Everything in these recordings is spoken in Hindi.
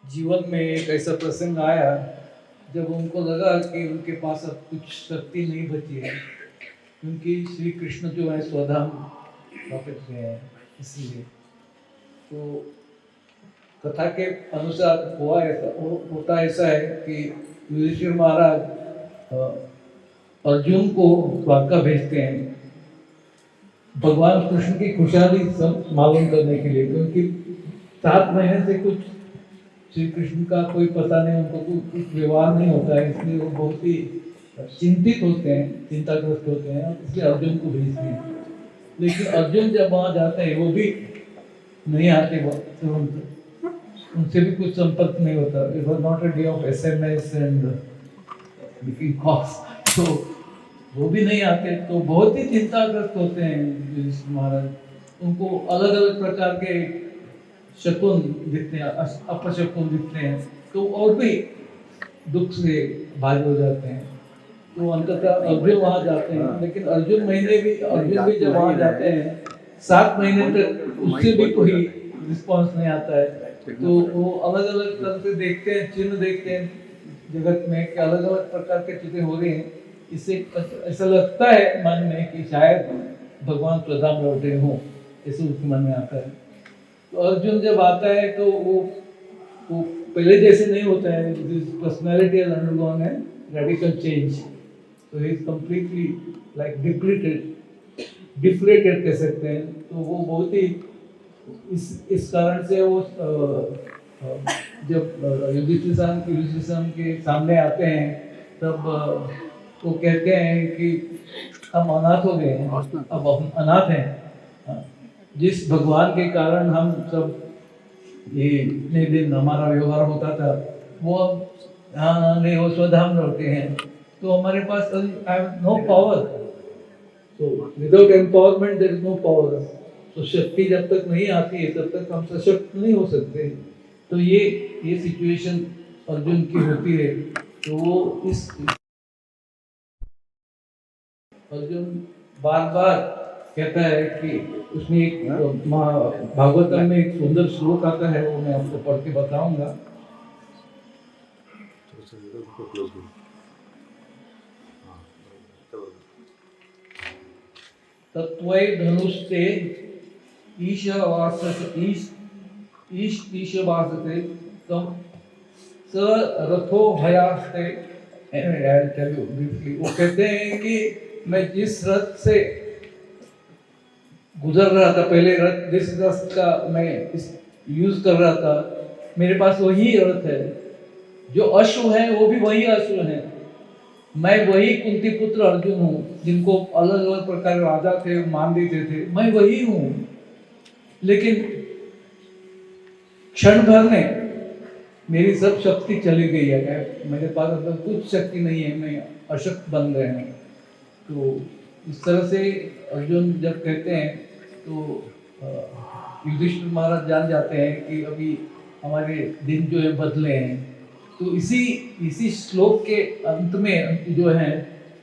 जीवन में एक ऐसा प्रसंग आया जब उनको लगा कि उनके पास अब कुछ शक्ति नहीं बची है, क्योंकि श्री कृष्ण जो है स्वधाम वापस गए हैं। इसलिए तो कथा के अनुसार होता ऐसा है कि युधिष्ठिर महाराज अर्जुन को द्वारका भेजते हैं भगवान कृष्ण की खुशहाली सब मालूम करने के लिए, क्योंकि 7 महीने से कुछ श्री कृष्ण का कोई पता नहीं, उनको कुछ व्यवहार नहीं होता है, इसलिए वो बहुत ही चिंतित होते हैं, चिंताग्रस्त होते हैं, इसलिए अर्जुन को भेजते हैं। लेकिन अर्जुन जब वहाँ जाते हैं वो भी नहीं आते तुरंत, उनसे भी कुछ संपर्क नहीं होता। It was not a day of SMS and making calls, तो वो भी नहीं आते। तो बहुत ही चिंताग्रस्त होते हैं युधिष्ठिर महाराज। उनको अलग अलग प्रकार के शकुन दिखते हैं, अपशकुन दिखते हैं, तो और भी दुख से भारी हो जाते हैं। तो अंततः अर्जुन वहाँ जाते हैं, लेकिन अर्जुन भी जब वहाँ जाते हैं 7 महीने तक उससे भी कोई रिस्पॉन्स नहीं आता है। तो वो अलग अलग तरह से देखते हैं, चिन्ह देखते हैं जगत में कि अलग अलग प्रकार के चीजें हो रही हैं। इससे ऐसा लगता है मन में कि शायद भगवान स्वधाम लौटे हों, ऐसे उसके मन में आता है। तो अर्जुन जब आता है तो वो पहले जैसे नहीं होता है, पर्सनैलिटी हैज अंडरगॉन है रेडिकल चेंज। तो he is completely like deflated कह सकते हैं। तो वो बहुत ही इस कारण से वो जब युधिष्ठिर के सामने आते हैं तब वो कहते हैं कि हम अनाथ हो गए हैं, अब हम अनाथ हैं। जिस भगवान के कारण हम सब ये इतने दिन हमारा व्यवहार होता था, वो अब यहाँ नहीं, वो स्वधाम लौटे हैं। तो हमारे पास नो पावर, तो without empowerment there is no power. तो शक्ति जब तक नहीं आती है तब तक हम सशक्त नहीं हो सकते। तो ये सिचुएशन अर्जुन की होती है। तो वो इस अर्जुन बार बार कहता है कि उसमें एक भागवतम में एक सुंदर श्लोक आता है, वो मैं आपको पढ़ के बताऊंगा। तत्वै धनुस्ते ईशवासते तम स रथो भयास्ते। वो कहते हैं कि मैं जिस रथ से गुजर रहा था, पहले रथ जिस रथ का मैं यूज कर रहा था, मेरे पास वही रथ है। जो अश्व है वो भी वही अश्व है। मैं वही कुंती पुत्र अर्जुन हूँ, जिनको अलग अलग प्रकार राजा थे मान देते थे, मैं वही हूँ। लेकिन क्षण भर में मेरी सब शक्ति चली गई है, मेरे पास अब कुछ शक्ति नहीं है, मैं अशक्त बन गए हैं। तो इस तरह से अर्जुन जब कहते हैं तो युधिष्ठिर महाराज जान जाते हैं कि अभी हमारे दिन जो है बदले हैं। तो इसी श्लोक के अंत में जो है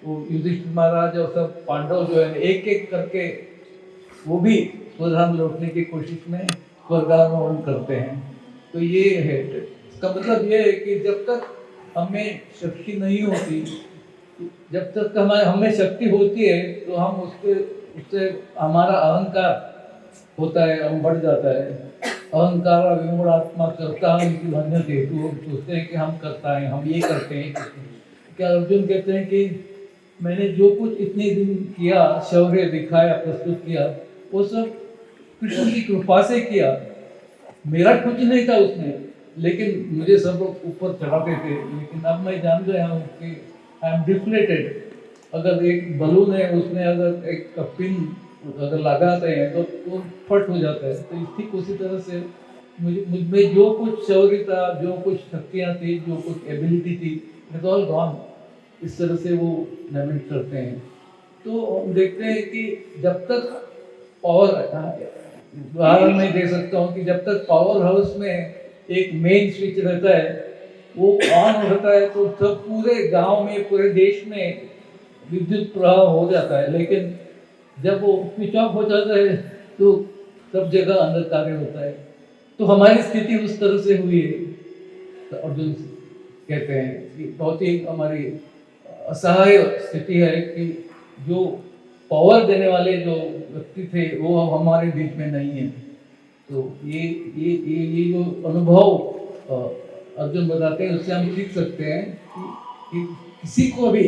वो युधिष्ठिर महाराज और सब पांडव जो है एक एक करके वो भी स्वधाम लौटने की कोशिश में स्वर्गारोहण करते हैं। तो ये है, इसका मतलब ये है कि जब तक हमें शक्ति नहीं होती, जब तक हमें शक्ति होती है तो हम उससे हमारा अहंकार होता है, हम बढ़ जाता है। अहंकार विमूढ़ात्मा करता है कि अन्य तो सोचते हैं कि हम करता है, हम ये करते हैं। क्या अर्जुन कहते हैं कि मैंने जो कुछ इतने दिन किया, शौर्य दिखाया, प्रस्तुत किया, वो सब कृष्ण की कृपा से किया। मेरा कुछ नहीं था उसमें, लेकिन मुझे सब लोग ऊपर चढ़ाते थे। लेकिन अब मैं जान गया हूँ कि आई एम डिफ्लेटेड। अगर एक बलून है, उसमें अगर एक पिन अगर लगाते हैं तो फट हो जाता है। तो ठीक उसी तरह से मुझ में जो कुछ शौर्य था, जो कुछ शक्तियाँ थी, जो कुछ एबिलिटी थी, इट्स ऑल गॉन। इस तरह से वो लैमेंट करते हैं। तो हम देखते हैं कि जब तक पावर, उदाहरण मैं दे सकता हूँ कि जब तक पावर हाउस में एक मेन स्विच रहता है, वो ऑन होता है तो सब पूरे गांव में, पूरे देश में विद्युत प्रवाह हो जाता है। लेकिन जब वो स्विच ऑफ हो जाता है तो सब जगह अंधकार होता है। तो हमारी स्थिति उस तरह से हुई है तो अर्जुन कहते हैं कि बहुत ही हमारी असहाय स्थिति है कि जो पावर देने वाले जो व्यक्ति थे वो अब हमारे बीच में नहीं है। तो ये जो अनुभव अर्जुन बताते हैं उससे हम सीख सकते हैं कि किसी को भी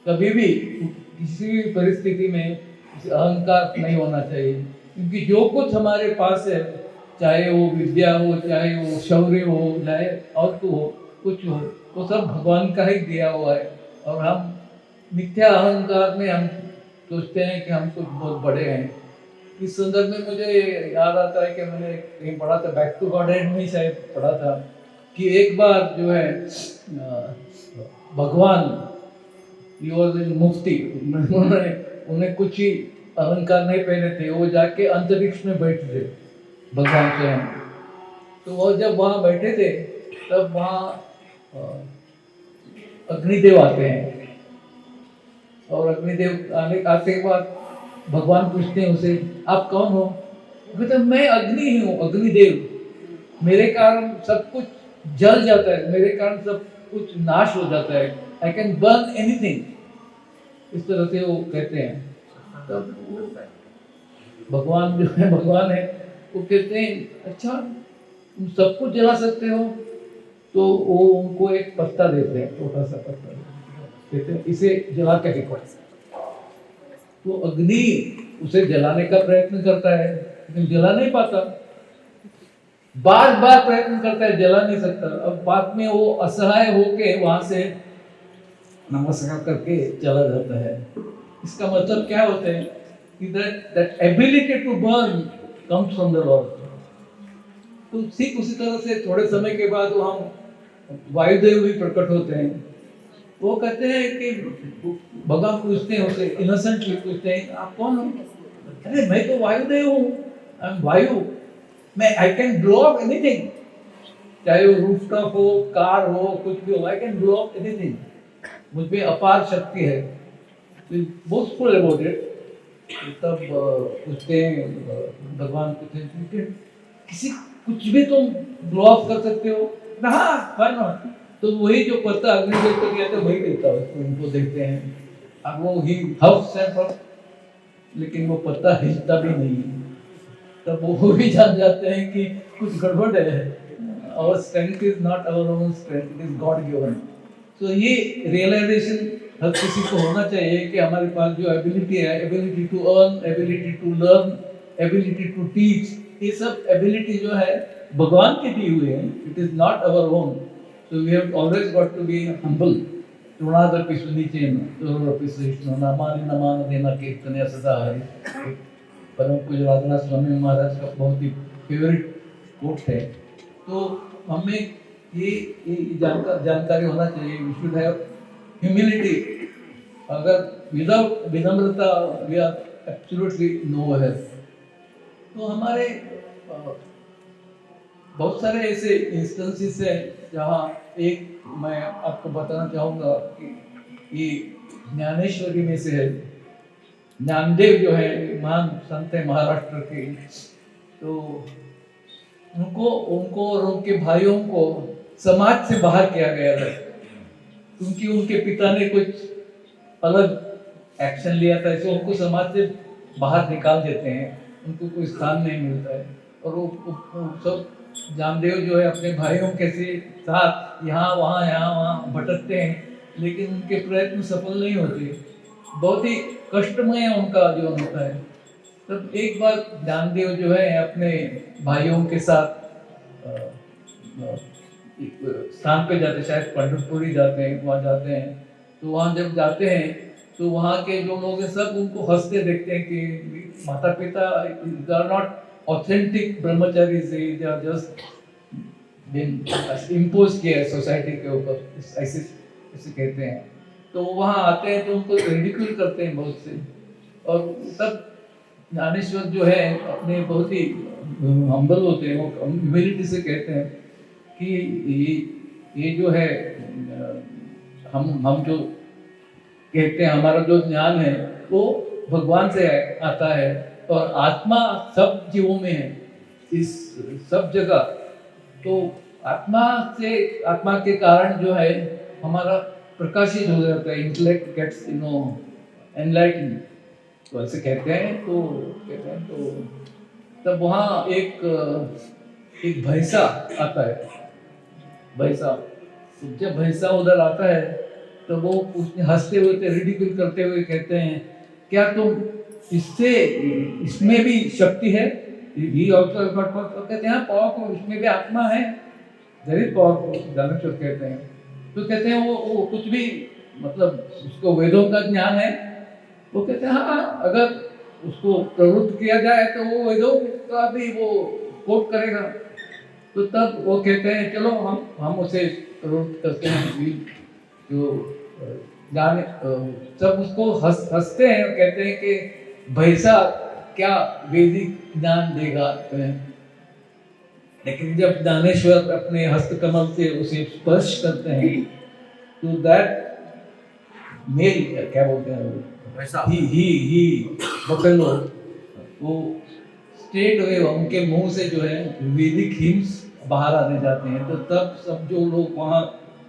कभी भी किसी भी परिस्थिति में अहंकार नहीं होना चाहिए, क्योंकि जो कुछ हमारे पास है, चाहे वो विद्या हो, चाहे वो शौर्य हो, चाहे और हो कुछ हो, वो सब भगवान का ही दिया हुआ है। और हम मिथ्या अहंकार में हम सोचते हैं कि हम कुछ बहुत बड़े हैं। इस संदर्भ में मुझे याद आता है कि मैंने कहीं पढ़ा था, बैक टू गॉड एंड में शायद पढ़ा था कि एक बार जो है भगवान मुफ्ती उन्हें कुछ ही अलंकार नहीं पहने थे, वो जाके अंतरिक्ष में बैठे थे भगवान स्वयं। तो वो जब वहाँ बैठे थे तब वहाँ अग्निदेव आते हैं, और अग्निदेव आते के बाद भगवान पूछते हैं उसे, आप कौन हो? कहते मैं अग्नि ही हूँ, अग्निदेव। मेरे कारण सब कुछ जल जाता है, मेरे कारण सब कुछ नाश हो जाता है, आई कैन बर्न एनीथिंग। इस तरह से वो कहते हैं। तब भगवान जो है, भगवान है, वो कहते हैं अच्छा तुम सब कुछ जला सकते हो? तो वो उनको एक पत्ता देते हैं, छोटा सा पत्ता कहते हैं इसे जला के देखो। तो अग्नि उसे जलाने का प्रयत्न करता है लेकिन जला नहीं पाता, बार बार प्रयत्न करता है, जला नहीं सकता। अब बाद में वो असहाय होके वहां से नमस्कार करके चला जाता है। इसका मतलब क्या होता है कि that ability to burn comes from the Lord। तो ठीक उसी तरह से थोड़े समय के बाद वो हम वायुदेव भी प्रकट होते हैं। वो कहते हैं कि भगवान पूछते हैं उसे, इनोसेंटली पूछते हैं आप कौन हो? अरे मैं तो वायुदेव हूँ, आई एम वायु, मैं I can blow up anything, चाहे वो रूफटॉप हो, कार हो, कुछ भी हो, I can blow up anything, मुझ में अपार शक्ति है। Boastful about it. तब पूछते हैं भगवान पूछते हैं किसी कुछ भी तुम ब्लो अप कर सकते हो? हाँ, व्हाई नॉट। तो वही जो पत्ता अग्निदेव को दिया था वही देता है उसको, उनको देखते हैं। अब वो ही हफ्स है, लेकिन वो पत्ता हिलता भी नहीं है। तब वो भी जान जाते हैं कि कुछ गड़बड़ है। Our strength is not our own strength, it is God given। तो ये रियलाइजेशन हर किसी को होना चाहिए कि हमारे पास जो एबिलिटी है, ability to earn, ability to learn, ability to teach, ये सब एबिलिटी जो है भगवान की दी हुई है, it is not our own. So we have always got to be humble. तृणादपि सुनीचेन तरुरपि सहिष्णु नामानि नमान देना कीर्तने सदा हरि। परम पूज्य राजनाथ स्वामी महाराज का बहुत ही फेवरेट कोट है। तो हमें ये जानकारी होना चाहिए, वी शुड हैव ह्यूमिलिटी। अगर विदाउट विनम्रता वी आर एब्सोल्युटली नोवेयर। तो हमारे बहुत सारे ऐसे इंस्टेंसेस हैं जहाँ एक मैं आपको बताना चाहूँगा कि ये ज्ञानेश्वरी में से है। ज्ञानदेव जो है महान संत है महाराष्ट्र के, तो उनको और उनके भाइयों को समाज से बाहर किया गया था, क्योंकि उनके पिता ने कुछ अलग एक्शन लिया था, इसलिए उनको समाज से बाहर निकाल देते हैं, उनको कोई स्थान नहीं मिलता है। और वो सब जामदेव जो है अपने भाइयों के साथ यहाँ वहाँ भटकते हैं, लेकिन उनके प्रयत्न सफल नहीं होते, बहुत ही कष्टमय उनका जीवन होता है। तब एक बार ज्ञानदेव जो है अपने भाइयों के साथ स्थान पे जाते, शायद पंढरपुर ही जाते हैं, वहाँ जाते हैं। तो वहाँ जब जाते हैं तो वहाँ के जो लोग हैं सब उनको हंसते देखते हैं कि माता पिता आर नॉट ऑथेंटिक ब्रह्मचारी से, जस्ट इम्पोज किया है सोसाइटी के ऊपर, ऐसे कहते हैं। तो वहाँ आते हैं तो उनको रिडिक्यूल करते हैं बहुत से। और तब ज्ञानेश्वर जो है अपने बहुत ही हम्बल होते हैं, वो ह्यूमिलिटी से कहते हैं कि ये जो है हम जो कहते हैं हमारा जो ज्ञान है वो भगवान से आता है, और आत्मा सब जीवों में है, इस सब जगह। तो आत्मा के कारण जो है हमारा प्रकाशित हो जाता है, इंटेलेक्ट गेट्स एनलाइटन, तो ऐसे कहते हैं। तो तब वहाँ एक भैंसा आता है। भैंसा, तो जब भैंसा उधर आता है तो वो उसने हंसते हुए रिडिक्यूल करते हुए कहते हैं, क्या तुम इसमें भी शक्ति है? He also got power. तो कहते हैं पावरफुल, इसमें भी आत्मा है, देयर इज पावरफुल, ज्ञानेश्वर कहते हैं। तो कहते हैं वो कुछ भी, मतलब उसको वेदों का ज्ञान है। वो कहते हैं हाँ, अगर उसको प्रवृत्त किया जाए तो वो वेदों का भी वो कोट करेगा। तो तब वो कहते हैं चलो हम उसे प्रवृत्त करते हैं। जो ज्ञान सब उसको हंसते हैं और कहते हैं कि भैंसा क्या वैदिक ज्ञान देगा तुम्हें। लेकिन जब ज्ञानेश्वर अपने हस्तकमल से उसे स्पर्श करते हैं तो दैट मेल, क्या बोलते हैं, ही बफेलो, वो स्ट्रेट हुए उनके मुंह से जो है वैदिक हिम्स बाहर आने जाते हैं। तो तब सब जो लोग वहाँ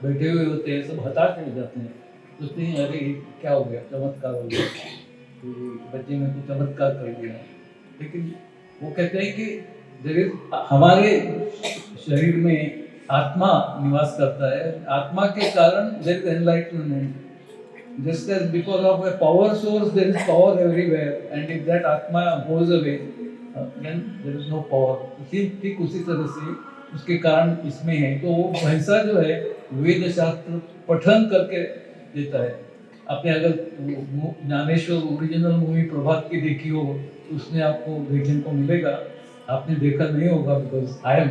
बैठे हुए होते हैं सब हताश हो जाते हैं, सोचते हैं अरे क्या हो गया, चमत्कार हो गया, तो बच्चे में कुछ चमत्कार कर दिया। लेकिन वो कहते हैं कि हमारे शरीर में आत्मा निवास करता है, आत्मा के कारण there is enlightenment. Just as because of a power source there is power everywhere, and if that atma goes away then there is no power. ठीक उसी तरह से उसके कारण इसमें है। तो वो भैंसा जो है वेद शास्त्र पठन करके देता है। आपने अगर ज्ञानेश्वर ओरिजिनल मूवी प्रभात की देखी हो तो उसमें आपको देखने को मिलेगा। आपने देखा नहीं होगा, because I am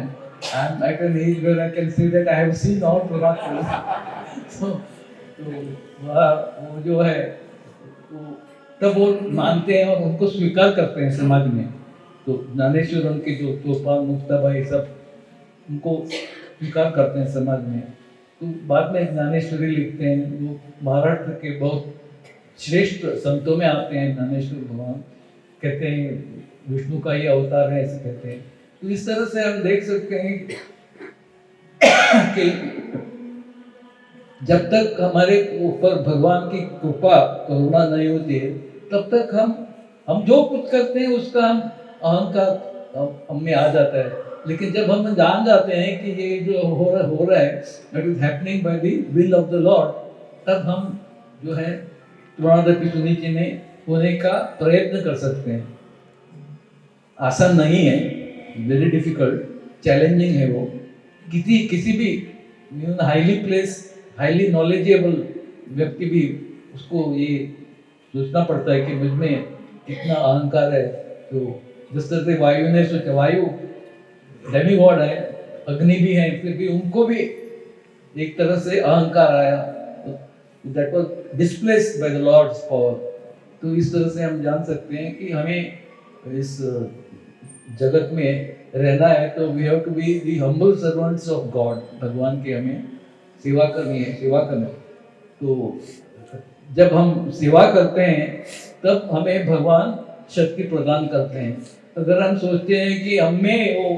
at an age where I can say that I have seen all प्रभात। तो वो जो है तो तब वो मानते हैं और उनको स्वीकार करते हैं समाज में। तो ज्ञानेश्वर उनके जो चौपाल मुक्ताबाई सब उनको स्वीकार करते हैं समाज में। तो बाद में ज्ञानेश्वरी लिखते हैं, वो महाराष्ट्र के बहुत श्रेष्ठ संतों में आते हैं। ज्ञानेश्वर भगवान कहते हैं विष्णु का ही अवतार है, ऐसे कहते हैं। तो इस तरह से हम देख सकते हैं कि जब तक हमारे ऊपर भगवान की कृपा करुणा नहीं होती है तब तक हम जो कुछ करते हैं उसका हम अहंकार हम में आ जाता है। लेकिन जब हम जान जाते हैं कि ये जो हो रहा है that is happening by the will of the Lord, तब हम जो है तुरणादपि सुनीति में होने का प्रयत्न कर सकते हैं। आसान नहीं है, वेरी डिफिकल्ट, चैलेंजिंग है वो। किसी भी हाईली नॉलेजेबल व्यक्ति भी उसको ये सोचना पड़ता है कि मुझ में कितना अहंकार है। तो जिस तरह से वायु ने सोचा, वायु डेमीगॉड है, अग्नि भी है, फिर भी उनको भी एक तरह से अहंकार आया, that was displaced by the lord's power. तो इस तरह से हम जान सकते हैं कि हमें इस जगत में रहना है तो we have to be the humble servants of God. भगवान की हमें सेवा करनी है, सेवा करना। तो जब हम सेवा करते हैं तब हमें भगवान शक्ति प्रदान करते हैं। अगर हम सोचते हैं कि हमें वो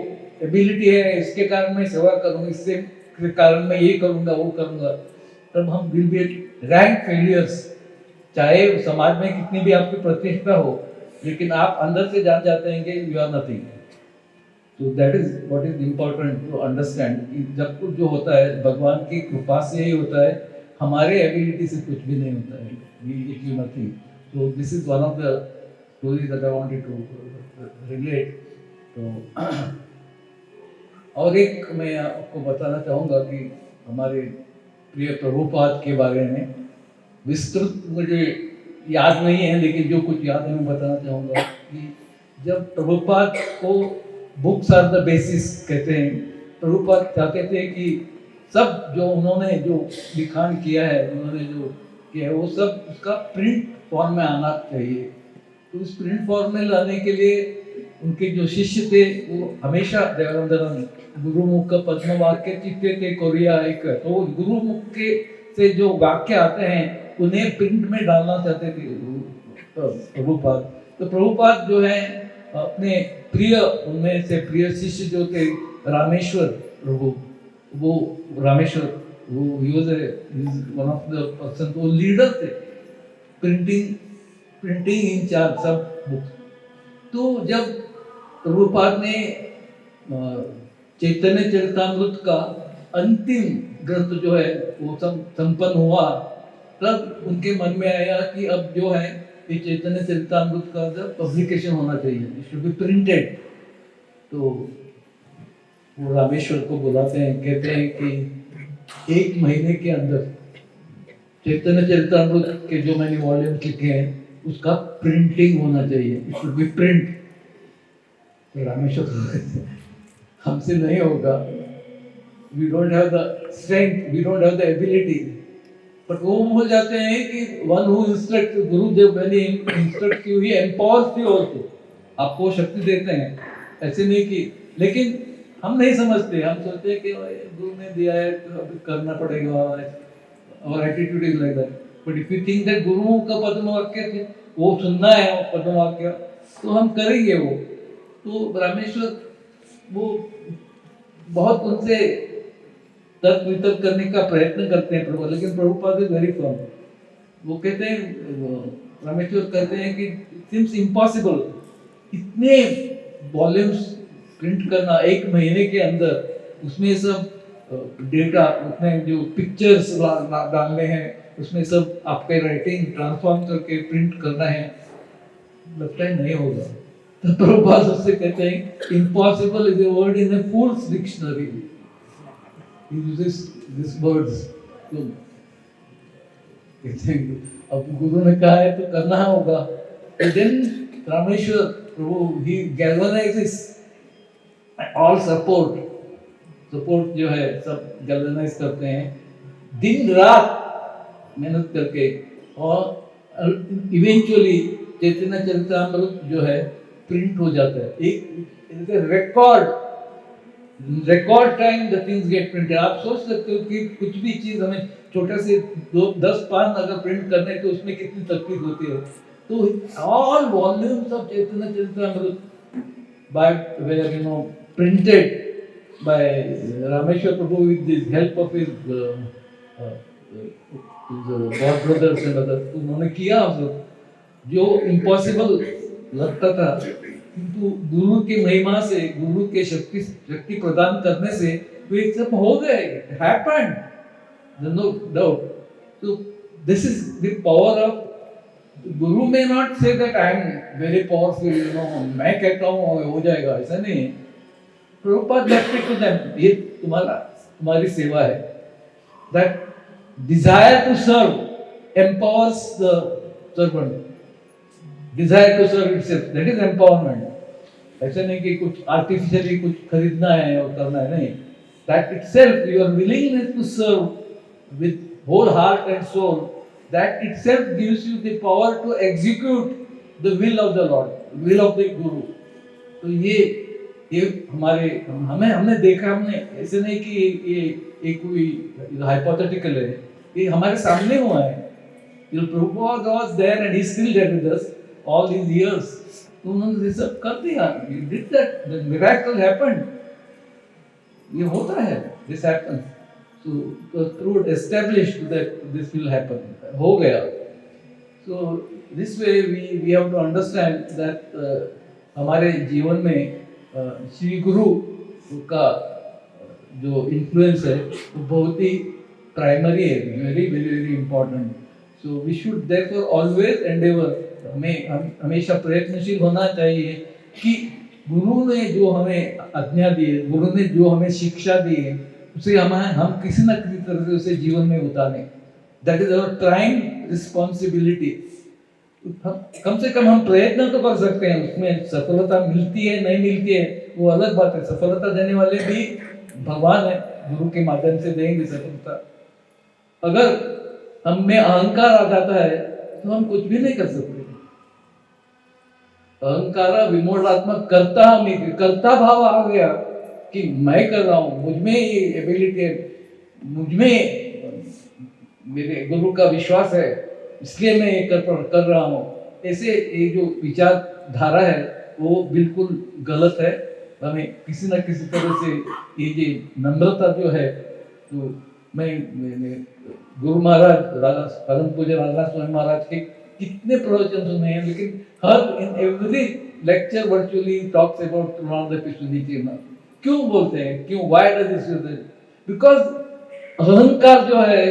एबिलिटी है, इसके कारण मैं सेवा करूँगा, इससे कारण मैं ये करूँगा वो करूँगा, तब हम विल बी रैंक फेलियर्स। चाहे समाज में कितनी भी आपकी प्रतिष्ठा हो, लेकिन आप अंदर से जान जाते हैं कि यू आर नथिंग। तो that is what is important to understand कि जब कुछ जो होता है भगवान की कृपा से ही होता है, हमारे एबिलिटी से कुछ भी नहीं होता है। We it you nothing. तो this is one of the stories that I wanted to relate. तो और एक मैं आपको बताना चाहूँगा कि हमारे प्रिय प्रभुपाद के बारे में विस्तृत मुझे याद नहीं है, लेकिन जो कुछ याद है मैं बताना चाहूँगा कि जब प्रभुपाद को बुक्स आर द बेसिस कहते हैं, प्रभुपाद चाहते थे कि सब जो उन्होंने जो लिखान किया है, उन्होंने जो किया है वो सब उसका प्रिंट फॉर्म में आना चाहिए। तो उस प्रिंट फॉर्म में लाने के लिए उनके जो शिष्य थे वो हमेशा देवानंदन गुरुमुख का पद्म वाक्य चित्ते थे कोरिया एक। तो गुरुमुख के से जो वाक्य आते हैं उन्हें प्रिंट में डालना चाहते थे प्रभुपाद। तो प्रभुपाद जो है अपने प्रिय, उनमें से प्रिय शिष्य जो थे रामेश्वर प्रभु, वो रामेश्वर, वो he was one of the person, वो लीडर थे प्रिंटिंग इन चार्ज सब बुक्स। तो जब प्रभुपाद ने चैतन्य चरितामृत का अंतिम ग्रंथ जो है वो संपन्न हुआ, तब उनके मन में आया कि अब जो है ये चैतन्य चरितामृत का पब्लिकेशन होना चाहिए, इट शुड बी प्रिंटेड। तो वो रामेश्वर को बुलाते हैं, कहते हैं कि 1 महीने के अंदर चैतन्य चरितामृत के जो मैंने वॉल्यूम लिखे हैं उसका प्रिंटिंग होना चाहिए, इट शुड बी प्रिंट। तो रामेश्वर हमसे नहीं होगा, we don't have the strength, we don't have the ability. But वो भूल जाते हैं कि one who instruct, Gurudev when he instruct you he empowers you also, आपको शक्ति देते हैं, ऐसे नहीं कि, लेकिन हम नहीं समझते, हम सोचते हैं कि गुरु ने दिया है तो अभी करना पड़ेगा, और attitude is like that. But if you think that गुरु का पद्म वाक्य वो सुनना है पद्म वाक्य, तो हम करेंगे वो। तो रामेश्वर वो बहुत उनसे तर्क वितर्क करने का प्रयत्न करते हैं प्रभु, लेकिन प्रभुपाद इज वेरी फर्म। वो कहते हैं, रामेश्वर कहते हैं कि इट सीम्स इम्पॉसिबल इतने वॉल्यूम्स प्रिंट करना 1 महीने के अंदर, उसमें सब डेटा, उसमें जो पिक्चर्स डालने हैं, उसमें सब आपके राइटिंग ट्रांसफॉर्म करके प्रिंट करना है, लगता है नहीं होगा। तो प्रभुपाद उससे कहते हैं impossible is a word in a fools dictionary, he uses these words। तो कहते हैं अब गुरु ने कहा है तो करना होगा। then Rameshwar Prabhu he galvanizes all support जो है सब गैल्वेनाइज करते हैं दिन रात मेहनत करके, और इवेंचुअली चैतन्य चरितामृत जो है प्रिंट हो जाता है। एक record time the things get printed. आप सोच सकते हो कि कुछ भी चीज हमें छोटे से 10 पान अगर प्रिंट करने तो उसमें कितनी तकलीफ होती है। तो all volumes of Chaitanya Charitamrita by printed by Rameshwar Prabhu with the help of his god brothers and others, उन्होंने किया जो इम्पॉसिबल लगता था, किंतु गुरु की महिमा से, गुरु के शक्ति प्रदान करने से तो ये सब हो गए, happened, no doubt। So this is the power of Guru। may not say that I am very powerful, मैं कहता हूँ हो जाएगा, ऐसा नहीं है। Prabhupada left it to them, ये तुम्हारी सेवा है। That desire to serve empowers the servant, desire to serve itself, that is empowerment। ऐसा नहीं कि कुछ आर्टिफिशियली कुछ खरीदना है और करना है, नहीं। That itself, your willingness to serve with whole heart and soul, that itself gives you the power to execute the will of the Lord, will of the Guru। तो ये हमने देखा, हमने ऐसे नहीं कि ये कोई हाइपोथेटिकल है, ये हमारे सामने हुआ है। Prabhupada was there and he still there with us all these years। तो उन्होंने ये सब कर दिया, he did that, the miracle happened। ये होता है, this happens। So through established that this will happen, हो गया। So this way we have to understand that हमारे जीवन में श्री गुरु का जो इन्फ्लुएंस है वो बहुत ही प्राइमरी है, very very very important. So we should therefore always endeavour, हमें हमेशा प्रयत्नशील होना चाहिए कि गुरु ने जो हमें आज्ञा दी है, गुरु ने जो हमें शिक्षा दी है, उसे हम किसी न किसी तरह से उसे जीवन में उतारें। That is our prime responsibility. कम से कम हम प्रयत्न तो कर सकते हैं, उसमें सफलता मिलती है नहीं मिलती है वो अलग बात है। सफलता देने वाले भी भगवान है, गुरु के माध्यम से देंगे सफलता। अगर हम में अहंकार आ जाता है तो हम कुछ भी नहीं कर सकते। अहंकार विमूढ़ात्मक कर्ता भाव आ गया कि मैं कर रहा हूं, मुझ में ये एबिलिटी है, मुझ में मेरे गुरु का विश्वास है, इसलिए मैं ये कर रहा हूँ। ऐसे ये जो विचारधारा है वो बिल्कुल गलत है। हमें किसी न किसी तरह से ये जो नम्रता जो है, तो मैंने गुरु महाराज राजा परम पूज्य राजा स्वामी महाराज के कितने प्रवचन सुने हैं, लेकिन हर in every lecture virtually talks about त्रिनाद पिशुद्धि। क्यों बोलते हैं, क्यों, व्हाई डज दिस? बिकॉज अहंकार जो है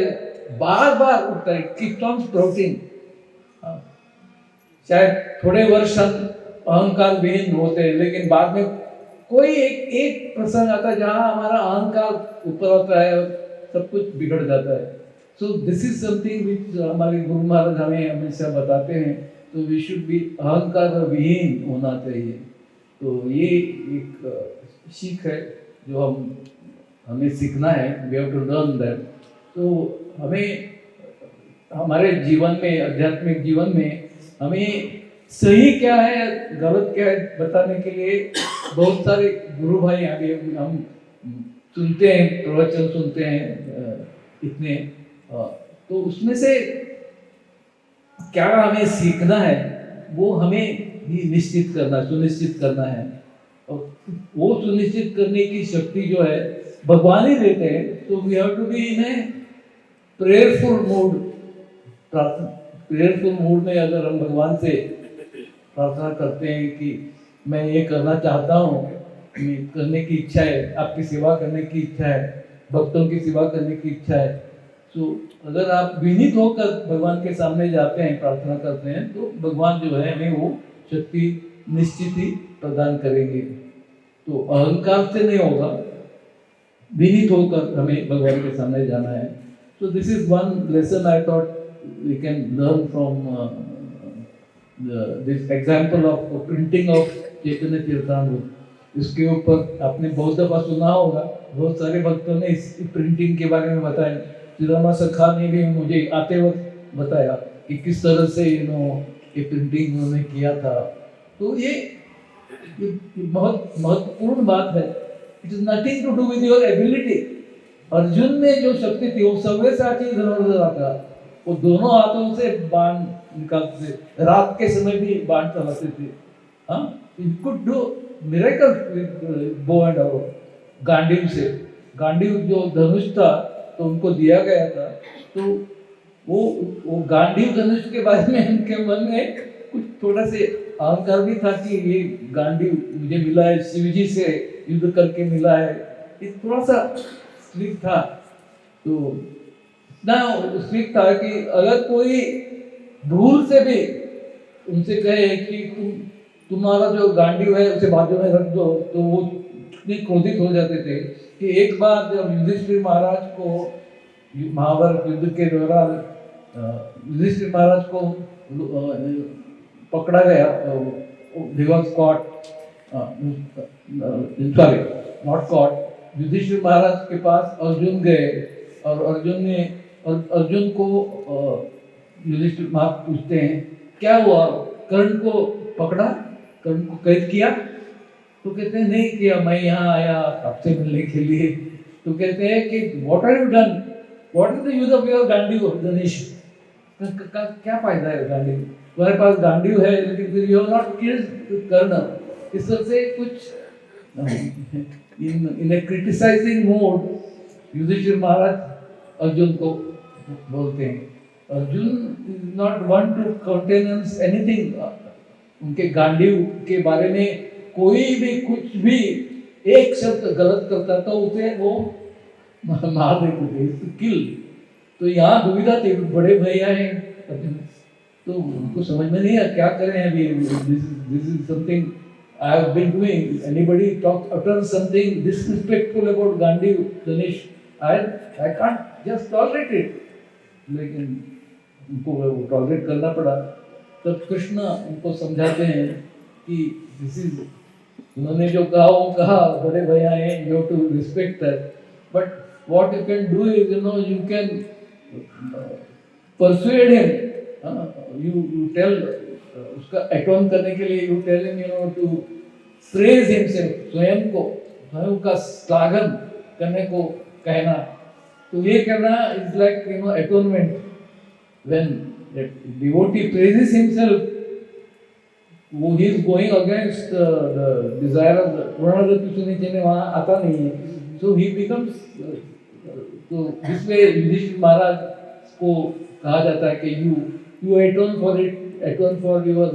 बार बार उठता है, कीप्स ऑन स्प्राउटिंग। शायद थोड़े वर्ष हम अहंकार विहीन होते हैं, लेकिन बाद में कोई एक प्रसंग आता है जहां हमारा अहंकार ऊपर होता है और सब कुछ बिगड़ जाता है। So this is something which हमारे गुरु महाराज हमें हमेशा बताते हैं, तो वी शुड बी अहंकार विहीन होना चाहिए। तो ये एक सीख है जो हमें सीखना है, we have to learn that. तो हमें हमारे जीवन में, आध्यात्मिक जीवन में, हमें सही क्या है गलत क्या है बताने के लिए बहुत सारे गुरु भाई आगे हम सुनते हैं, प्रवचन सुनते हैं इतने, तो उसमें से क्या हमें सीखना है वो हमें ही निश्चित करना, सुनिश्चित करना है। और वो सुनिश्चित करने की शक्ति जो है भगवान ही देते हैं। तो we have to be in a prayerful mood. Prayerful mood में अगर हम भगवान से प्रार्थना करते हैं कि मैं ये करना चाहता हूँ, करने की इच्छा है, आपकी सेवा करने की इच्छा है, भक्तों की सेवा करने की इच्छा है, तो अगर आप विनीत होकर भगवान के सामने जाते हैं, प्रार्थना करते हैं, तो भगवान जो है हमें वो शक्ति निश्चित ही प्रदान करेंगे। तो अहंकार से नहीं होगा, विनीत होकर हमें भगवान के सामने जाना है। So this is one lesson I thought we can learn from this example of printing of चैतन्य चरितामृत। इसके ऊपर आपने बहुत दफा सुना होगा, बहुत सारे भक्तों ने इस प्रिंटिंग के बारे में बताया। श्रीरामा सखा ने भी मुझे आते वक्त बताया कि किस तरह से ये प्रिंटिंग उन्होंने किया था। तो ये बहुत महत्वपूर्ण बात है। It is nothing to do with your ability. Arjun में जो शक्ति थी वो सव्यसाची धनुर्धर था, वो दोनों हाथों से बाण निकालते थे, रात के समय भी बाण चलाते थे। हाँ, you could do miracles with bow and arrow। Gandiv से, गांडीव जो धनुष था तो उनको दिया गया था, तो वो गांडीव धनुष के बारे में उनके मन में कुछ थोड़ा से अहंकार भी था कि ये गांडीव मुझे मिला है, शिवजी से युद्ध करके मिला है। ये थोड़ा सा स्ट्रिक्ट था, तो इतना स्ट्रिक्ट था कि अगर कोई भूल से भी उनसे कहे कि तुम्हारा जो गांडीव है उसे बाजू में रख दो, तो वो इतने क्रोधित हो जाते थे कि एक बार जब युधिष्ठिर महाराज को महाभारत युद्ध के दौरान युधिष्ठिर महाराज को पकड़ा गया, he was caught, sorry, not caught। Yudhishthir महाराज के पास अर्जुन गए और अर्जुन को युधिष्ठिर महाराज पूछते हैं क्या हुआ, कर्ण को पकड़ा, कर्ण को कैद किया? तो कहते हैं नहीं किया, मैं यहाँ आया आपसे मिलने के लिए। तो कहते हैं कि what are you done, what is the use of your Gandiva धनुष? क्या फायदा है गांडीव, तुम्हारे पास गांडीव है लेकिन फिर you have not killed Karna. इस तरह से कुछ in a criticizing mode Yudhishthir Maharaj Arjun को बोलते हैं। Arjun is not one to countenance anything. उनके गांडीव के बारे में कोई भी कुछ भी एक शब्द गलत करता था उसे वो मार देते थे, किल। तो यहाँ दुविधा थी, बड़े भैया हैं अर्जुन, तो उनको समझ में नहीं आया क्या करें अभी। This is something I have been doing. Anybody utter something disrespectful about Gandhi, Ganesh, I can't just tolerate it. लेकिन उनको वो टॉलरेट करना पड़ा। तब कृष्ण उनको समझाते हैं कि दिस इज, उन्होंने जो कहा वो कहा, बड़े भैया हैं, you have to respect that, but what you can do is you can persuade him, you tell, उसका एटोन करने के लिए you tell him to praise himself, स्वयं का श्लाघन करने को कहना। तो ये करना is like atonement. When devotee praises himself वो ही is going against the desire of पूर्णागति सुनिचि वहाँ आता नहीं है, सो ही बिकम्स, तो इसलिए युधिष्ठिर महाराज को कहा जाता है कि यू एटोन फॉर योर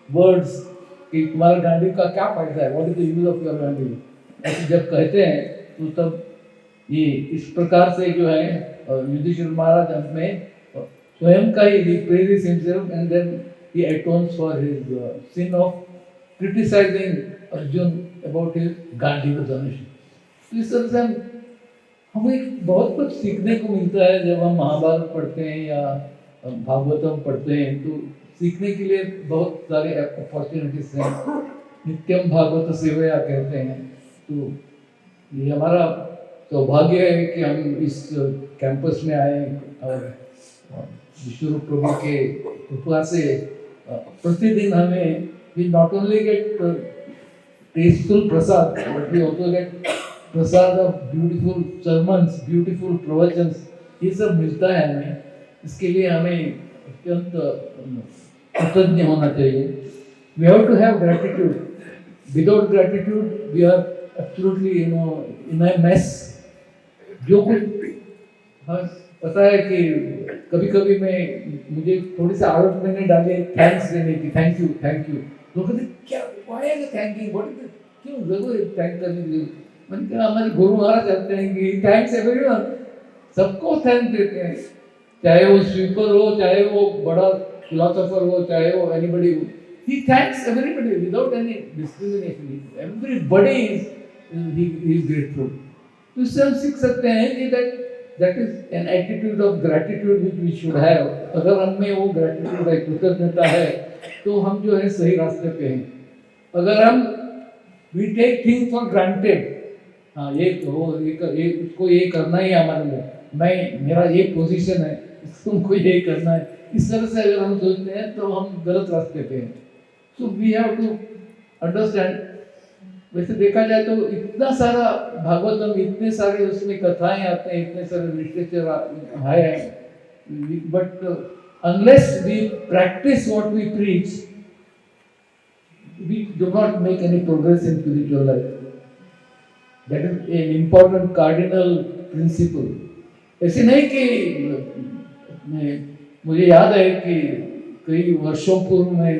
वर्ड्स, कि तुम्हारे गांधी का क्या फायदा है, what is the use of your Gandhi, ऐसे जब कहते हैं तो तब ये इस प्रकार से जो है युधिष्ठिर महाराज अंत में स्वयं का ही praises himself and then he atones for his sin of criticizing Arjun about his Gandiva धनुष। तो इस तरह से हमें बहुत कुछ सीखने को मिलता है जब हम महाभारत पढ़ते हैं या भागवतम पढ़ते हैं, तो सीखने के लिए बहुत सारे अपॉर्चुनिटीज हैं। नित्यम भागवत सेवया कहते हैं, तो ये हमारा सौभाग्य है कि हम इस कैंपस में आए और विश्वरूप प्रभु के कृपा से प्रतिदिन हमें we not only get tasteful prasad, but we also get prasad of beautiful sermons, beautiful प्रवचन, ये सब मिलता है हमें। इसके लिए हमें अत्यंत कृतज्ञ होना चाहिए। We have to have gratitude. Without gratitude, we are absolutely in a mess. जो कुछ पता है कि कभी कभी मुझे थोड़ी सी आदत मैंने डाली थैंक्स देने की, थैंक यू। लोग कहते क्या why are you thanking, what is, क्यों जरूर थैंक करने की जरूरत। मैंने कहा हमारे गुरु महाराज कहते हैं कि थैंक्स एवरीवन, सबको थैंक देते हैं, चाहे वो स्वीपर हो, चाहे वो बड़ा फिलोसोफर हो, चाहे वो एनीबडी हो, he thanks everybody without any discrimination, everybody is grateful. तो इससे हम सीख सकते हैं कि that is an attitude of gratitude which we should have। अगर हम में वो gratitude है, कृतज्ञता है, तो हम जो है सही रास्ते पे हैं। अगर हम we take things for granted, हाँ ये उसको ये करना ही हमारे लिए, मेरा ये पोजीशन है, तुमको ये करना है, इस तरह से अगर हम सोचते हैं तो हम गलत रास्ते पे हैं। So we have to understand। वैसे देखा जाए तो इतना सारा भागवतम, इतने सारे उसमें कथाएं आते हैं, इतने सारे लिटरेचर है, but unless we practice what we preach, we do not make any progress in spiritual life. That is an important cardinal principle. ऐसे नहीं कि मुझे याद है कि कई वर्षों पूर्व में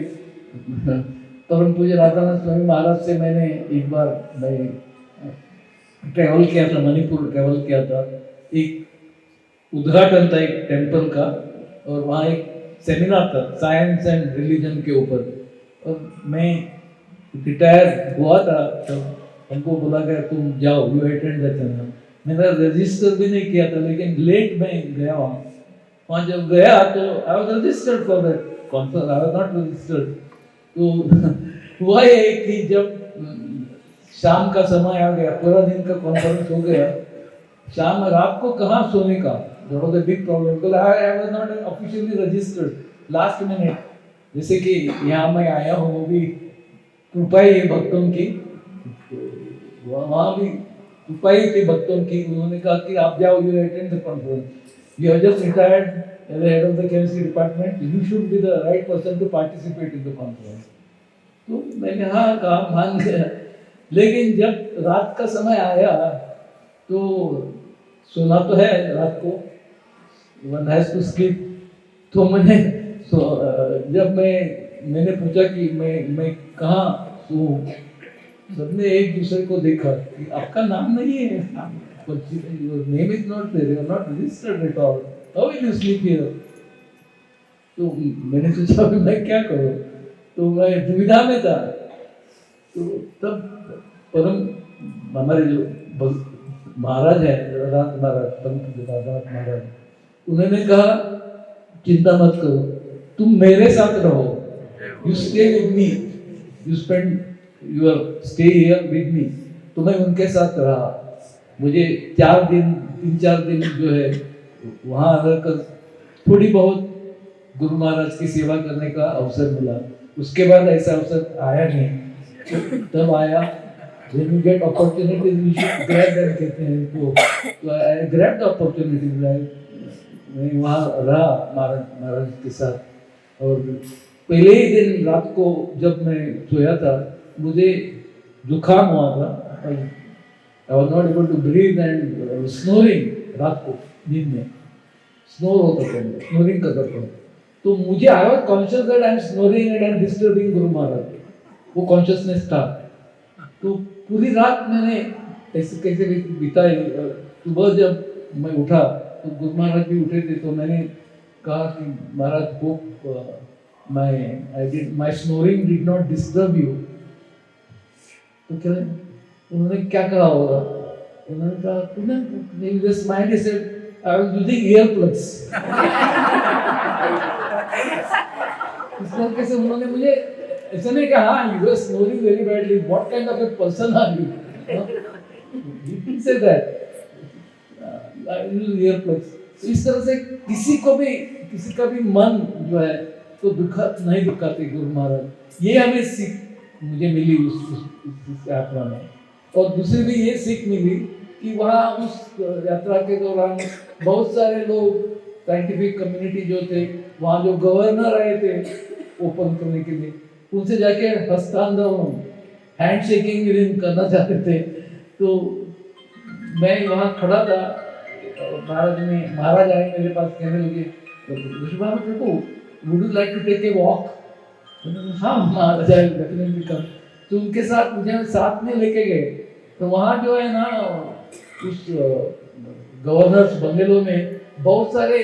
परम पूज्य राधानाथ स्वामी महाराज से मैंने एक बार ट्रैवल किया था, मणिपुर ट्रैवल किया था, एक उद्घाटन था एक टेम्पल का, और वहाँ एक सेमिनार था साइंस एंड रिलीजन के ऊपर, और मैं रिटायर हुआ था तब हमको बोला गया तुम जाओ, यू अटेंड दैट सेमिनार। मैंने रजिस्टर भी नहीं किया था, लेकिन लेट में गया वहाँ जब गया तो I was registered for that conference, I was not registered. तो हुआ ये कि जब शाम का समय आ गया, पूरा दिन का कॉन्फ्रेंस हो गया, शाम रात को कहाँ सोने का, that was a big problem because I was not officially registered, last minute। जैसे कि यहाँ मैं आया हूँ, वो भी कृपा ही है भक्तों की, वहाँ भी कृपा ही थी भक्तों की। उन्होंने कहा कि आप जाओ, you attend the conference, you have just retired as the head of the chemistry department, you should be the right person to participate in the conference। तो मैंने हाँ कहा, मान गया। लेकिन जब रात का समय आया तो सोना तो है रात को, one has to sleep। तो जब मैंने पूछा कि मैं कहाँ सोऊं, सबने एक दूसरे को देखा कि आपका नाम नहीं है, your name is not there, you are not registered at all, how will you sleep here? तो मैंने सोचा मैं क्या करूँ, तो मैं दुविधा में था। तो तब परम हमारे जो महाराज हैं, राधानाथ महाराज, उन्होंने कहा चिंता मत करो, तुम मेरे साथ रहो, you stay with me, you spend your stay here with me. तो मैं उनके साथ रहा, मुझे 3-4 दिन जो है वहाँ रहकर थोड़ी बहुत गुरु महाराज की सेवा करने का अवसर मिला। उसके बाद ऐसा अवसर आया नहीं, तब आया। When you get opportunities, you should grab them, कहते हैं। तो I grabbed the opportunities, मैं वहाँ रहा महाराज के साथ, और पहले ही दिन रात को जब मैं सोया था, मुझे जुकाम हुआ था। I was not able to breathe and snoring. रात को नींद में स्नोर होता था, स्नोरिंग करता था। तो मुझे I was conscious that I am snoring and I am disturbing Guru Maharaj. वो कॉन्शियसनेस था। तो पूरी रात मैंने ऐसे कैसे बिताई। सुबह जब मैं उठा तो गुरु महाराज भी उठे थे, तो मैंने कहा कि Maharaj hope my snoring did not disturb you. तो क्या उन्होंने क्या कहा होगा? उन्होंने कहा तुमने smile said I was using ear plugs. इस तरीके से उन्होंने मुझे ऐसा नहीं कहा you are snoring very badly, what kind of a person are you? He didn't say that. I use earplugs. इस तरह से किसी का भी मन जो है तो नहीं दुखाते गुरु महाराज। ये हमें सीख मुझे मिली उस यात्रा में। और दूसरी भी ये सीख मिली कि वहाँ उस यात्रा के दौरान बहुत सारे लोग साइंटिफिक कम्युनिटी जो थे, वहाँ जो गवर्नर आए थे ओपन करने के लिए, उनसे जाके हस्तांदोलन हैंड शेकिंग करना चाहते थे। तो मैं वहाँ खड़ा था, महाराज आए मेरे पास, कहने लगे Prabhu would you like to take a walk? हाँ महाराज आए डेफिनेटली कम। तो उनके साथ मुझे साथ में लेके गए। तो वहाँ जो है ना उस गवर्नर्स बंगलो में बहुत सारे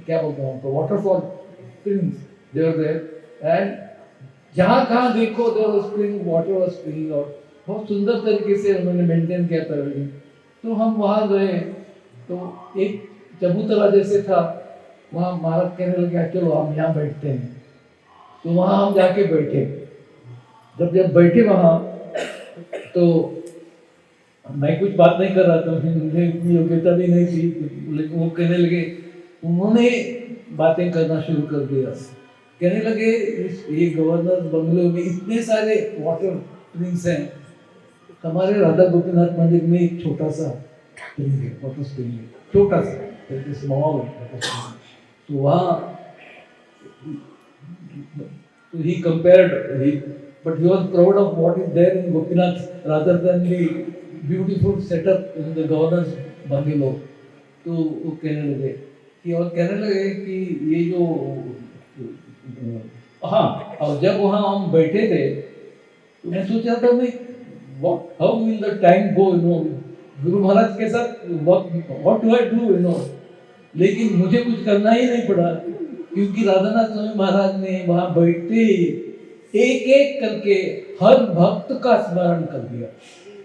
क्या बोलते हैं तो waterfall springs there there and जहाँ कहाँ देखो there spring water was springing out. बहुत सुंदर तरीके से उन्होंने मेंटेन किया था। तो हम वहाँ गए तो एक चबूतरा जैसे था, वहाँ महाराज कहने लगे चलो हम यहाँ बैठते हैं। तो वहाँ हम जाके बैठे। जब बैठे वहाँ तो मैं कुछ बात नहीं कर रहा था, मुझे इतनी योग्यता भी नहीं थी, लेकिन वो कहने लगे, उन्होंने बातें करना शुरू कर दिया। कहने लगे ये गवर्नर बंगलो में इतने सारे वाटर स्प्रिंग्स हैं, हमारे राधा गोपीनाथ मंदिर में एक छोटा सा वाटर स्प्रिंग है, छोटा सा स्मॉल। तो वहाँ तो he compared, but he was proud of what is there in Gopinath rather than the beautiful setup in the governor's bungalow. तो वो कहने लगे कि ये जो हाँ, और जब वहाँ हम बैठे थे तो मैं सोच रहा था मैं how will the time go, Guru Maharaj के साथ what do I do, लेकिन मुझे कुछ करना ही नहीं पड़ा, क्योंकि राधानाथ स्वामी महाराज ने वहाँ बैठते ही एक एक करके हर भक्त का स्मरण कर दिया।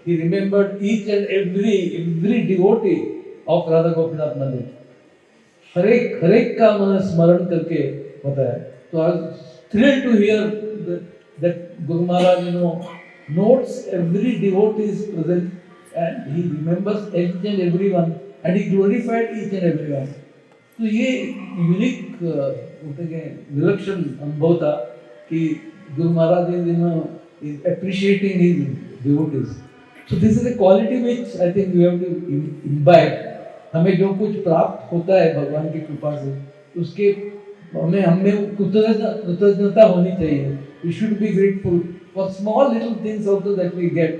He remembered each and every devotee of Radha Gopinath Mandir. हर एक का उन्होंने स्मरण करके बताया। तो I was thrilled to hear that Guru Maharaj, notes every devotee is present and he remembers each and everyone and he glorified each and everyone. तो ये यूनिक विलक्षण अनुभव था कि Guru Maharaj is appreciating his devotees. So this is a quality which I think we have to imbibe. हमें जो कुछ प्राप्त होता है भगवान की कृपा से, उसके हमें कृतज्ञता होनी चाहिए. We should be grateful for small little things also that we get.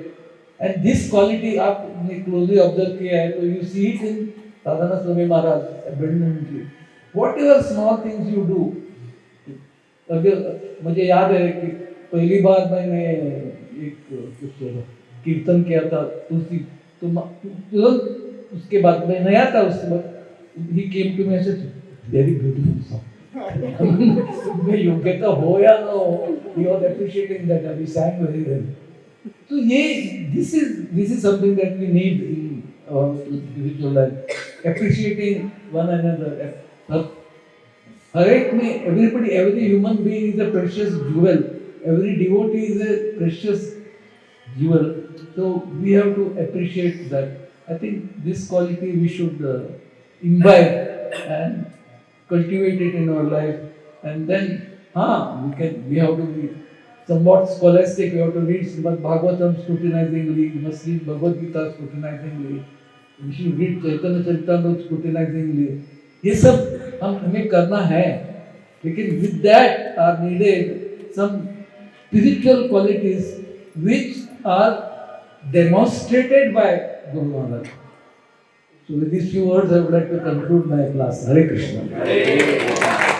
And this quality आपने closely observe किया है, तो you see it in Radhanath Swami Maharaj abundantly. Whatever small things you do. अगर मुझे याद है कि पहली बार मैंने एक कीर्तन किया था तुलसी, तो तुरंत उसके बाद मैं नया था उस वक्त, he came to me and said very beautiful song. मैं योग्यता हो या ना हो, he was appreciating that we sang very well. तो ये this is something that we need in our spiritual life, appreciating one another. हर एक में every human being is a precious jewel. Every devotee is a precious jewel. So we have to appreciate that. I think this quality we should imbibe and cultivate it in our life. And then, we have to be somewhat scholastic. We have to read Srimad Bhagavatam scrutinizingly. We must read Bhagavad Gita scrutinizingly. We should read Chaitanya Charitamrita scrutinizingly. ये सब हमें करना है, लेकिन with that are needed some spiritual qualities which are demonstrated by Guru Maharaj. So with these few words, I would like to conclude my class. Hare Krishna.